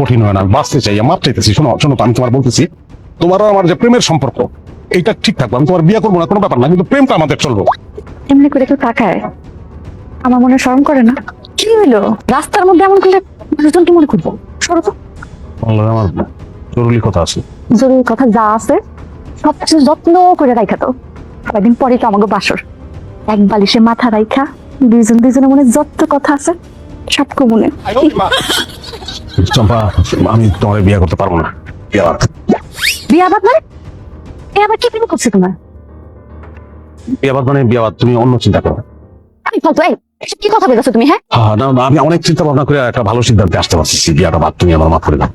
কঠিন হয় না, আমি বাঁচতে চাই, মাপ চাইতেছি। শোনো শোনো তো, আমি তোমার বলতেছি, তোমার আর আমার যে প্রেমের সম্পর্ক, এইটা ঠিক থাকবে। আমি তোমার বিয়ে করবো না, কোনো ব্যাপার না, কিন্তু প্রেমটা আমাদের চলবো। এমনি করে কেউ তাকায়? আমার মনে শরম করে না? কি হইলো? রাস্তার মধ্যে এমন করলে মানুষজন কি মনে করবো? সরো তো। বললো, আমার জরুরি কথা আছে। জরুরি কথা যা আছে সবকিছু যত্ন করে রাখা তো। কয়েকদিন পরে তো আমাকে বাসর, এক বালিশে মাথা রাইখা দুইজনের মনে যত কথা আছে সব মনে। চম্পা, আমি তোমার বিয়ে করতে পারবো না। বিয়া বাদ মানে? এ আবার কি প্রেম করছে তোমার? বিয়ে বাদ মানে বিয়ে বাদ, তুমি অন্য চিন্তা করো। আমি ফালতু এসব কি কথা বলছো তুমি? হ্যাঁ, হ্যাঁ, না না, আমি অনেক চিন্তা ভাবনা করে একটা ভালো সিদ্ধান্তে আসতে পারছি। বিয়াটা বাদ, তুমি আমার মাফ করে দাও।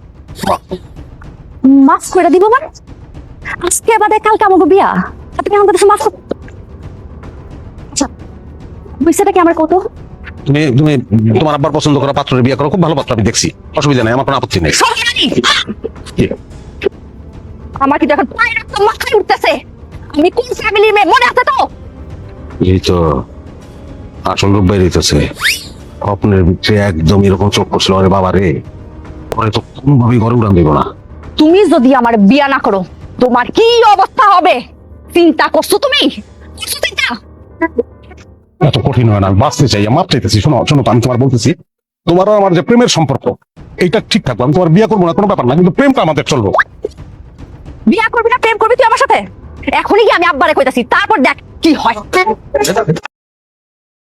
মাফ করে দিব মানে? আজকে বাদে কালকে আমাকে বিয়া, আর তুমি আমাকে মাফ। আচ্ছা, বুঝছেটা কি আমার কত? তুমি তুমি তোমার আব্বার পছন্দ করা পাত্রের বিয়ে করো, খুব ভালো পাত্র আমি দেখছি, অসুবিধা নেই, আমার কোনো আপত্তি নেই। কি? আমার কিন্তু এখন পায়ের রক্ত মাথায় উঠতেছে। আমি কোন ফ্যামিলির মেয়ে মনে আছে তো? এই তো আসল রূপ বেরিয়েছে। স্বপ্নের ভিতরে একদম এরকম চোখ করছিল, আরে বাবা রে, পরে তো কোনোভাবেই ঘরে উড়ান দেবো না। তুমি যদি আমার বিয়া না করো তোমার কি অবস্থা হবে চিন্তা করছো তুমি? করছো চিন্তা? এত কঠিন হয় না, আমি বাঁচতে চাই, মাপ চাইতেছি। শোনো শোনো তো, আমি তোমার বলতেছি, তোমার আর আমার যে প্রেমের সম্পর্ক, এইটা ঠিক থাকবে। আমি তোমার বিয়ে করবো না, কোনো ব্যাপার না, কিন্তু প্রেমটা আমাদের চলবো। বিয়া করবি না প্রেম করবি তুই আমার সাথে? এখনই গিয়ে আমি আব্বারে কইতাছি, তারপর দেখ কি হয়।